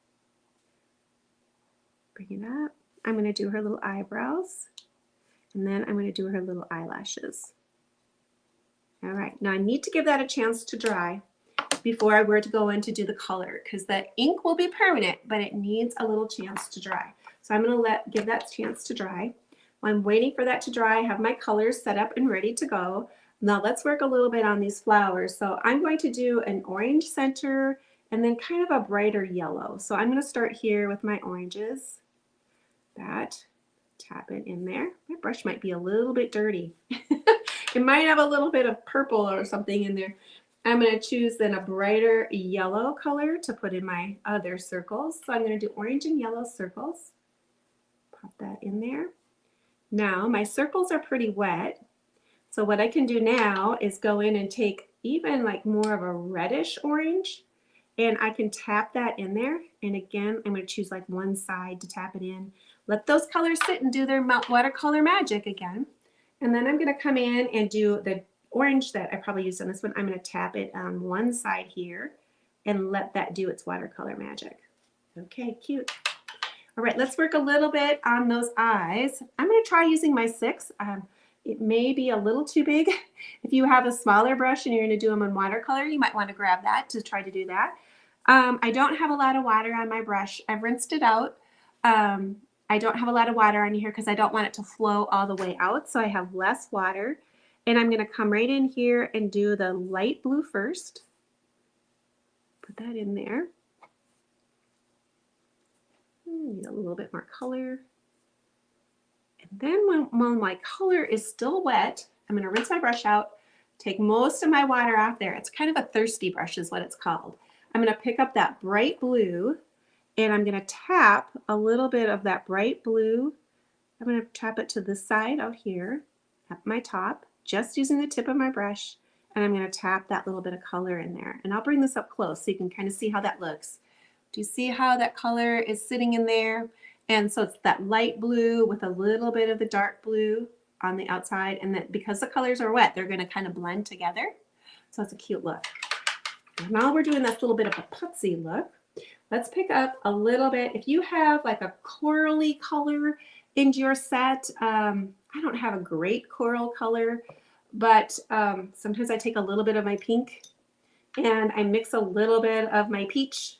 Bring it up. I'm going to do her little eyebrows, and then I'm going to do her little eyelashes. All right, now I need to give that a chance to dry before I were to go in to do the color, because the ink will be permanent, but it needs a little chance to dry. So I'm going to give that chance to dry. While I'm waiting for that to dry, I have my colors set up and ready to go. Now let's work a little bit on these flowers. So I'm going to do an orange center and then kind of a brighter yellow. So I'm going to start here with my oranges. That, tap it in there. My brush might be a little bit dirty. It might have a little bit of purple or something in there. I'm going to choose then a brighter yellow color to put in my other circles. So I'm going to do orange and yellow circles. Pop that in there. Now my circles are pretty wet. So what I can do now is go in and take even like more of a reddish orange, and I can tap that in there. And again, I'm going to choose like one side to tap it in. Let those colors sit and do their watercolor magic again. And then I'm going to come in and do the orange that I probably used on this one. I'm going to tap it on one side here and let that do its watercolor magic. Okay, cute. All right, let's work a little bit on those eyes. I'm going to try using my 6. It may be a little too big. If you have a smaller brush and you're going to do them in watercolor, you might want to grab that to try to do that. I don't have a lot of water on my brush. I've rinsed it out. I don't have a lot of water on here because I don't want it to flow all the way out, so I have less water. And I'm going to come right in here and do the light blue first. Put that in there. Need a little bit more color. And then when my color is still wet, I'm going to rinse my brush out, take most of my water off there. It's kind of a thirsty brush is what it's called. I'm going to pick up that bright blue And I'm going to tap a little bit of that bright blue. I'm going to tap it to this side out here, at my top, just using the tip of my brush. And I'm going to tap that little bit of color in there. And I'll bring this up close so you can kind of see how that looks. Do you see how that color is sitting in there? And so it's that light blue with a little bit of the dark blue on the outside. And that because the colors are wet, they're going to kind of blend together. So it's a cute look. And now we're doing this little bit of a putsy look. Let's pick up a little bit. If you have like a corally color into your set, I don't have a great coral color, but sometimes I take a little bit of my pink and I mix a little bit of my peach.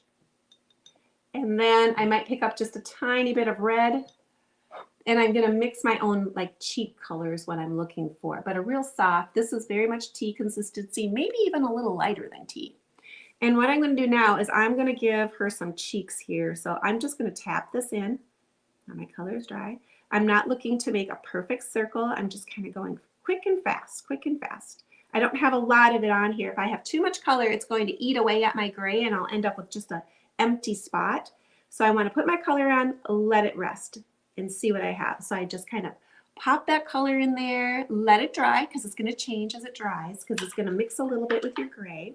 And then I might pick up just a tiny bit of red. And I'm going to mix my own like cheek colors, what I'm looking for. But a real soft, this is very much tea consistency, maybe even a little lighter than tea. And what I'm going to do now is I'm going to give her some cheeks here. So I'm just going to tap this in. Now my color is dry. I'm not looking to make a perfect circle. I'm just kind of going quick and fast, quick and fast. I don't have a lot of it on here. If I have too much color, it's going to eat away at my gray and I'll end up with just an empty spot. So I want to put my color on, let it rest and see what I have. So I just kind of pop that color in there, let it dry because it's going to change as it dries because it's going to mix a little bit with your gray.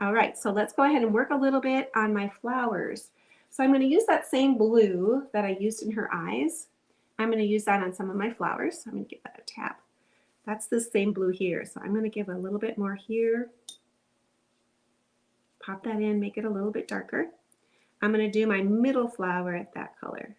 All right, so let's go ahead and work a little bit on my flowers. So I'm going to use that same blue that I used in her eyes. I'm going to use that on some of my flowers. I'm going to give that a tap. That's the same blue here. So I'm going to give a little bit more here. Pop that in, make it a little bit darker. I'm going to do my middle flower at that color.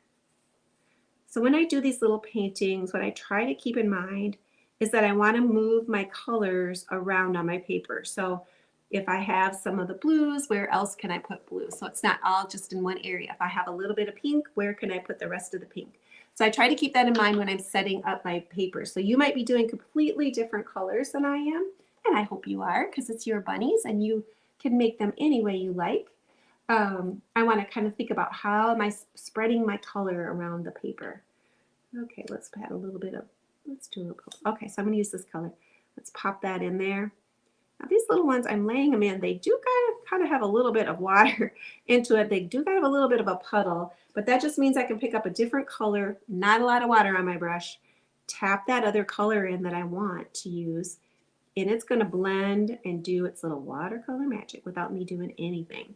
So when I do these little paintings, what I try to keep in mind is that I want to move my colors around on my paper. So if I have some of the blues, where else can I put blue? So it's not all just in one area. If I have a little bit of pink, where can I put the rest of the pink? So I try to keep that in mind when I'm setting up my paper. So you might be doing completely different colors than I am, and I hope you are because it's your bunnies and you can make them any way you like. I want to kind of think about how am I spreading my color around the paper. Okay, let's add a little bit of, let's do a little, okay, so I'm going to use this color. Let's pop that in there. Now these little ones, I'm laying them in. They do kind of have a little bit of water into it. They do kind of have a little bit of a puddle, but that just means I can pick up a different color, not a lot of water on my brush, tap that other color in that I want to use, and it's going to blend and do its little watercolor magic without me doing anything.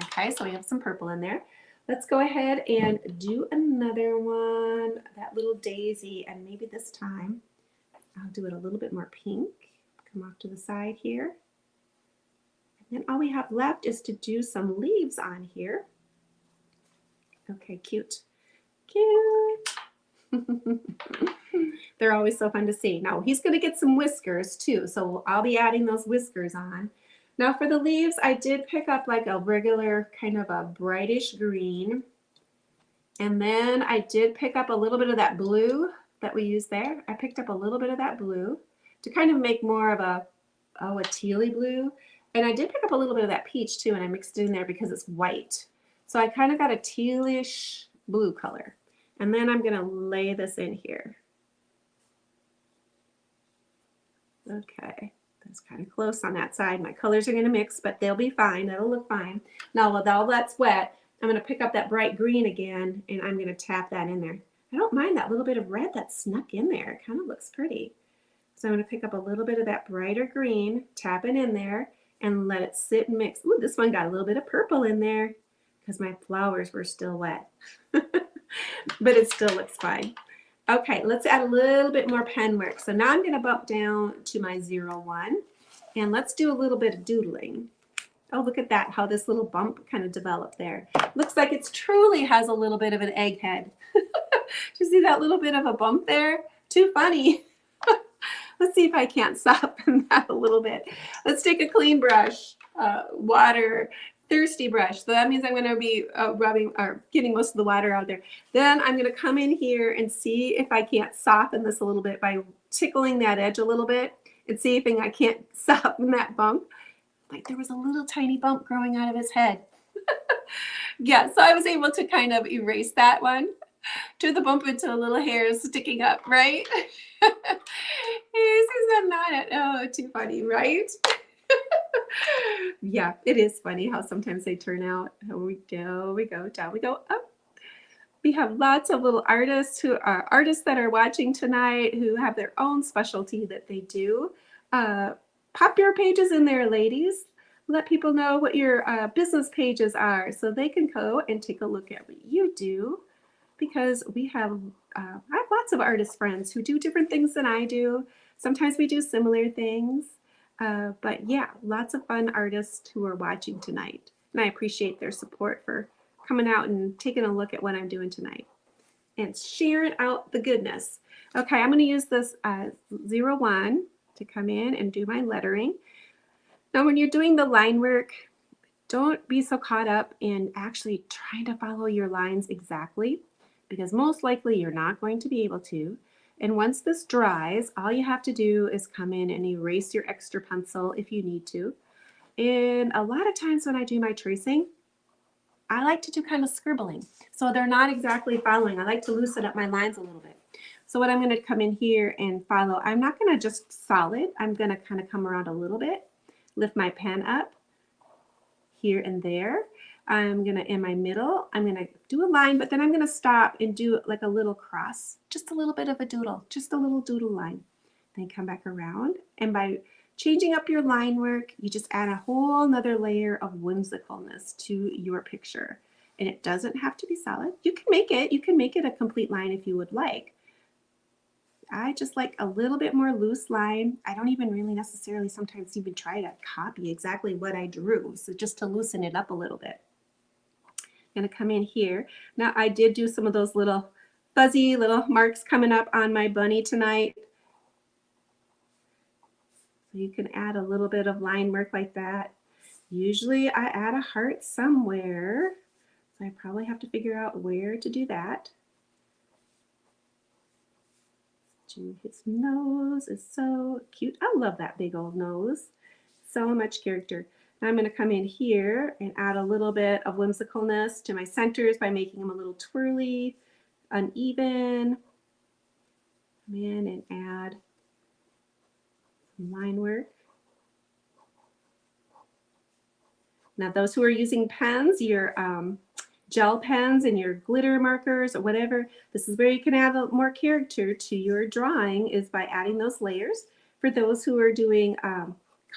Okay, so we have some purple in there. Let's go ahead and do another one, that little daisy, and maybe this time I'll do it a little bit more pink. Come off to the side here. And then all we have left is to do some leaves on here. Okay, cute. Cute. They're always so fun to see. Now he's going to get some whiskers too, so I'll be adding those whiskers on. Now for the leaves, I did pick up like a regular kind of a brightish green. And then I did pick up a little bit of that blue that we used there. I picked up a little bit of that blue to kind of make more of a tealy blue. And I did pick up a little bit of that peach too, and I mixed it in there because it's white. So I kind of got a tealish blue color. And then I'm going to lay this in here. Okay, that's kind of close on that side. My colors are going to mix, but they'll be fine. That'll look fine. Now with all that's wet, I'm going to pick up that bright green again, and I'm going to tap that in there. I don't mind that little bit of red that snuck in there. It kind of looks pretty. So I'm going to pick up a little bit of that brighter green, tap it in there, and let it sit and mix. Ooh, this one got a little bit of purple in there because my flowers were still wet. But it still looks fine. Okay, let's add a little bit more pen work. So now I'm going to bump down to my 01, and let's do a little bit of doodling. Oh, look at that, how this little bump kind of developed there. Looks like it truly has a little bit of an egg head. Do you see that little bit of a bump there? Too funny. Let's see if I can't soften that a little bit. Let's take a clean brush, water, thirsty brush. So that means I'm going to be rubbing or getting most of the water out there. Then I'm going to come in here and see if I can't soften this a little bit by tickling that edge a little bit and see if I can't soften that bump. Like there was a little tiny bump growing out of his head. Yeah, so I was able to kind of erase that one. Turn the bump into a little hair sticking up, right? This is not it. Oh, too funny, right? Yeah, it is funny how sometimes they turn out. Here we go, down we go, up. We have lots of little artists who are artists that are watching tonight who have their own specialty that they do. Pop your pages in there, ladies. Let people know what your business pages are so they can go and take a look at what you do, because I have lots of artist friends who do different things than I do. Sometimes we do similar things. But yeah, lots of fun artists who are watching tonight. And I appreciate their support for coming out and taking a look at what I'm doing tonight and sharing out the goodness. Okay, I'm going to use this 01 to come in and do my lettering. Now, when you're doing the line work, don't be so caught up in actually trying to follow your lines exactly, because most likely you're not going to be able to. And once this dries, all you have to do is come in and erase your extra pencil if you need to. And a lot of times when I do my tracing, I like to do kind of scribbling. So they're not exactly following. I like to loosen up my lines a little bit. So what I'm going to come in here and follow, I'm not going to just solid. I'm going to kind of come around a little bit, lift my pen up here and there. I'm going to, in my middle, I'm going to do a line, but then I'm going to stop and do like a little cross, just a little bit of a doodle, just a little doodle line. Then come back around, and by changing up your line work, you just add a whole nother layer of whimsicalness to your picture. And it doesn't have to be solid. You can make it a complete line if you would like. I just like a little bit more loose line. I don't even really necessarily sometimes even try to copy exactly what I drew. So just to loosen it up a little bit. I'm gonna come in here. Now I did do some of those little fuzzy little marks coming up on my bunny tonight. So you can add a little bit of line work like that. Usually I add a heart somewhere, so I probably have to figure out where to do that. His nose is so cute. I love that big old nose. So much character. Now I'm going to come in here and add a little bit of whimsicalness to my centers by making them a little twirly, uneven. Come in and add some line work. Now those who are using pens, your gel pens and your glitter markers or whatever, this is where you can add more character to your drawing, is by adding those layers. For those who are doing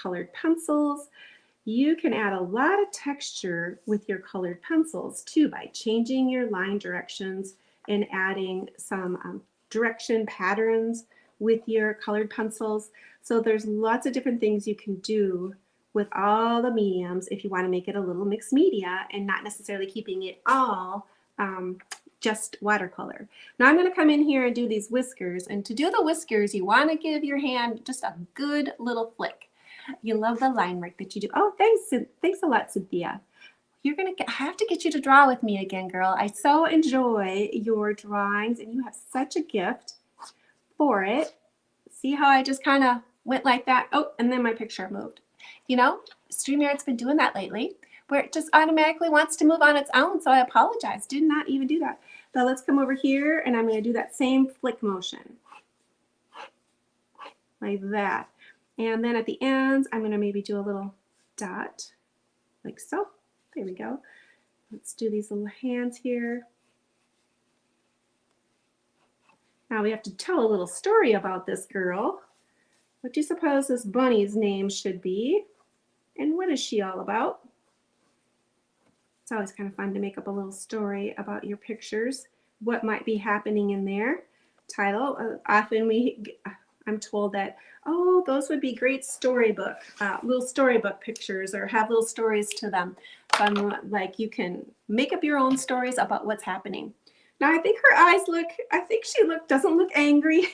colored pencils, you can add a lot of texture with your colored pencils too by changing your line directions and adding some direction patterns with your colored pencils. So there's lots of different things you can do with all the mediums if you want to make it a little mixed media and not necessarily keeping it all just watercolor. Now I'm going to come in here and do these whiskers, and to do the whiskers you want to give your hand just a good little flick. You love the line work that you do. Oh, thanks a lot, Cynthia. I have to get you to draw with me again, girl. I so enjoy your drawings, and you have such a gift for it. See how I just kind of went like that? Oh, and then my picture moved. You know, StreamYard's been doing that lately, where it just automatically wants to move on its own, so I apologize. Did not even do that. Now let's come over here, and I'm going to do that same flick motion. Like that. And then at the ends, I'm going to maybe do a little dot, like so. There we go. Let's do these little hands here. Now we have to tell a little story about this girl. What do you suppose this bunny's name should be? And what is she all about? It's always kind of fun to make up a little story about your pictures, what might be happening in there. Title, I'm told that, oh, those would be great storybook, little storybook pictures, or have little stories to them. Like you can make up your own stories about what's happening. Now I think her eyes doesn't look angry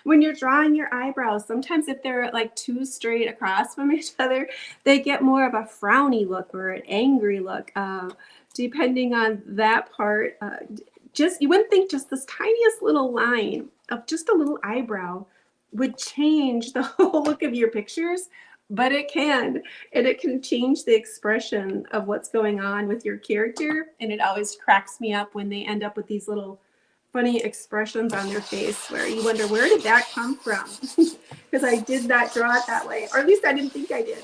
when you're drawing your eyebrows. Sometimes if they're like too straight across from each other, they get more of a frowny look or an angry look, depending on that part. You wouldn't think just this tiniest little line of just a little eyebrow would change the whole look of your pictures, but it can, and it can change the expression of what's going on with your character. And it always cracks me up when they end up with these little funny expressions on their face where you wonder, where did that come from? Because I did not draw it that way, or at least I didn't think I did.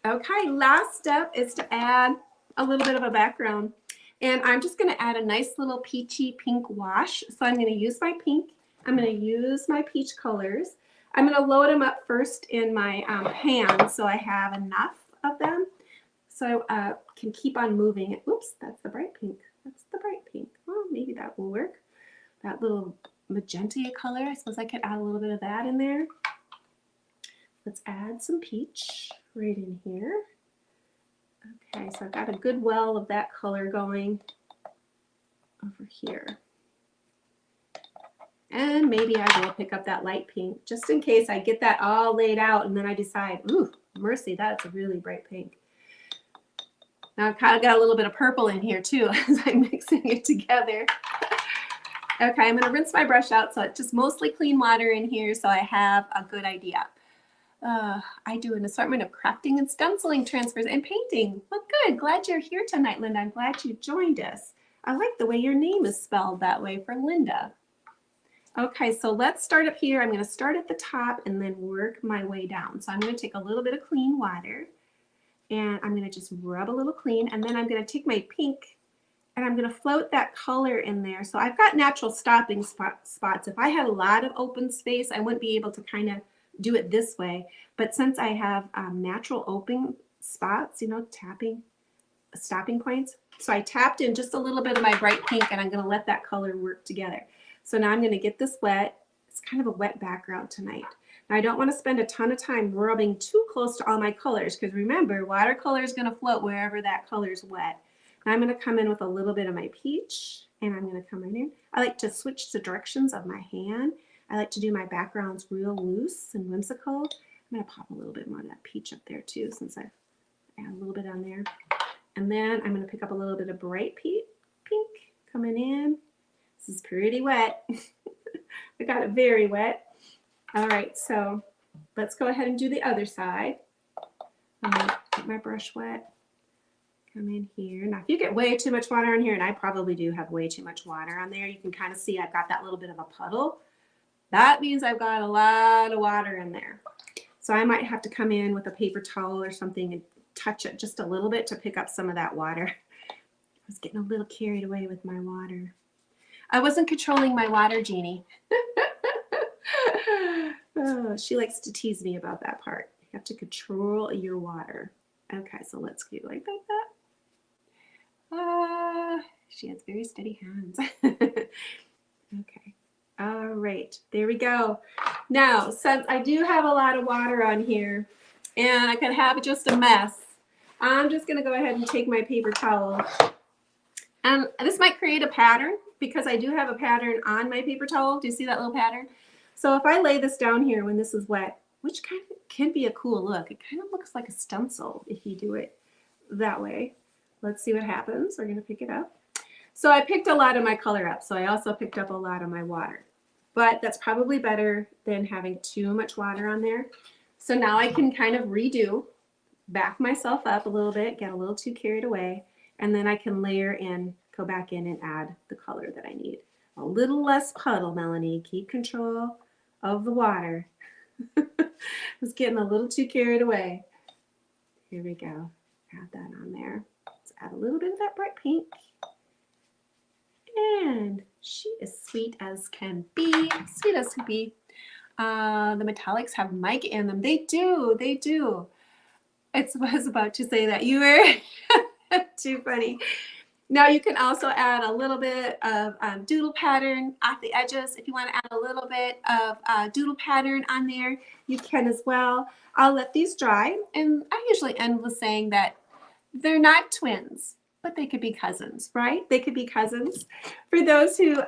Okay, last step is to add a little bit of a background. And I'm just going to add a nice little peachy pink wash. So I'm going to use my pink. I'm going to use my peach colors. I'm going to load them up first in my pan so I have enough of them so I can keep on moving it. Oops, that's the bright pink. That's the bright pink. Well, maybe that will work. That little magenta color, I suppose I could add a little bit of that in there. Let's add some peach right in here. Okay, so I've got a good well of that color going over here. And maybe I will pick up that light pink just in case I get that all laid out and then I decide, ooh, mercy, that's a really bright pink. Now I've kind of got a little bit of purple in here too as I'm mixing it together. Okay, I'm going to rinse my brush out so it's just mostly clean water in here so I have a good idea. I do an assortment of crafting and stenciling transfers and painting. Well, good. Glad you're here tonight, Linda. I'm glad you joined us. I like the way your name is spelled that way for Linda. Okay, so let's start up here. I'm going to start at the top and then work my way down. So I'm going to take a little bit of clean water and I'm going to just rub a little clean, and then I'm going to take my pink and I'm going to float that color in there. So I've got natural stopping spots. If I had a lot of open space, I wouldn't be able to kind of do it this way, but since I have natural open spots, you know, stopping points, so I tapped in just a little bit of my bright pink and I'm going to let that color work together. So now I'm going to get this wet. It's kind of a wet background tonight. Now I don't want to spend a ton of time rubbing too close to all my colors because remember, watercolor is going to float wherever that color is wet. Now I'm going to come in with a little bit of my peach and I'm going to come in here. I like to switch the directions of my hand. I like to do my backgrounds real loose and whimsical. I'm going to pop a little bit more of that peach up there too since I've added a little bit on there. And then I'm going to pick up a little bit of bright pink coming in. This is pretty wet. I got it very wet. All right, so let's go ahead and do the other side. I'm going to get my brush wet. Come in here. Now, if you get way too much water on here, and I probably do have way too much water on there, you can kind of see I've got that little bit of a puddle. That means I've got a lot of water in there. So I might have to come in with a paper towel or something and touch it just a little bit to pick up some of that water. I was getting a little carried away with my water. I wasn't controlling my water genie. Oh, she likes to tease me about that part. You have to control your water. Okay, so let's do like that. She has very steady hands. Okay. All right, there we go. Now, since I do have a lot of water on here and I can have just a mess, I'm just going to go ahead and take my paper towel. And this might create a pattern because I do have a pattern on my paper towel. Do you see that little pattern? So if I lay this down here when this is wet, which kind of can be a cool look, it kind of looks like a stencil if you do it that way. Let's see what happens. We're going to pick it up. So I picked a lot of my color up, so I also picked up a lot of my water. But that's probably better than having too much water on there. So now I can kind of redo, back myself up a little bit, get a little too carried away, and then I can layer in, go back in and add the color that I need. A little less puddle, Melanie. Keep control of the water. I was getting a little too carried away. Here we go. Add that on there. Let's add a little bit of that bright pink. And she is sweet as can be. Sweet as can be. The metallics have mica in them. They do. They do. I was about to say that. You were too funny. Now you can also add a little bit of doodle pattern at the edges. If you want to add a little bit of doodle pattern on there, you can as well. I'll let these dry. And I usually end with saying that they're not twins, but they could be cousins, right? They could be cousins. For those who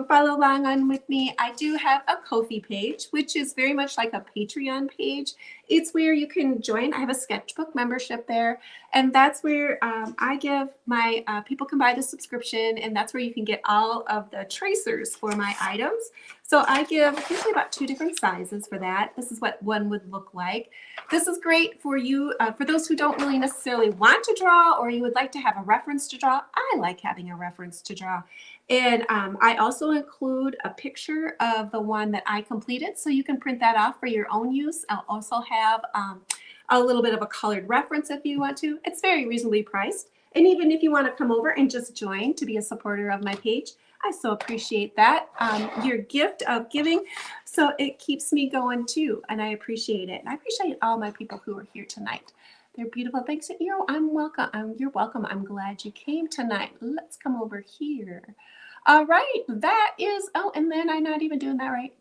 follow along on with me, I do have a Ko-fi page, which is very much like a Patreon page. It's where you can join. I have a sketchbook membership there, and that's where I give my, people can buy the subscription, and that's where you can get all of the tracers for my items. So I give usually about 2 different sizes for that. This is what one would look like. This is great for you, for those who don't really necessarily want to draw, or you would like to have a reference to draw. I like having a reference to draw. And I also include a picture of the one that I completed, so you can print that off for your own use. I'll also have a little bit of a colored reference if you want to. It's very reasonably priced. And even if you want to come over and just join to be a supporter of my page, I so appreciate that. Your gift of giving, so it keeps me going too, and I appreciate it. And I appreciate all my people who are here tonight. They're beautiful. Thanks. I'm welcome. You're welcome. I'm glad you came tonight. Let's come over here. All right. That is, oh, and then I'm not even doing that right.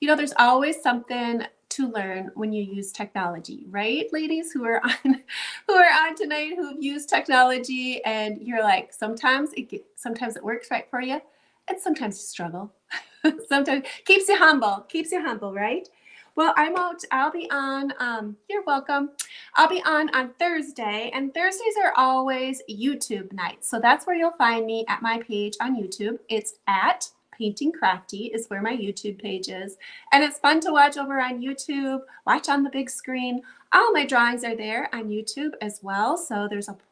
You know, there's always something to learn when you use technology, right, ladies who are on tonight, who've used technology, and you're like, sometimes it works right for you, and sometimes you struggle. Sometimes keeps you humble, right? Well, I'll be on, you're welcome. I'll be on Thursday, and Thursdays are always YouTube nights. So that's where you'll find me at my page on YouTube. It's at Painting Crafty is where my YouTube page is. And it's fun to watch over on YouTube, watch on the big screen. All my drawings are there on YouTube as well. So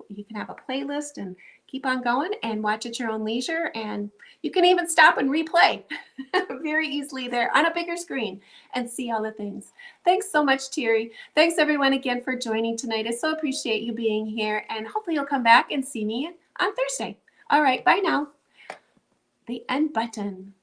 you can have a playlist and keep on going and watch at your own leisure. And you can even stop and replay very easily there on a bigger screen and see all the things. Thanks so much, Terry. Thanks everyone again for joining tonight. I so appreciate you being here, and hopefully you'll come back and see me on Thursday. All right, bye now. The end button.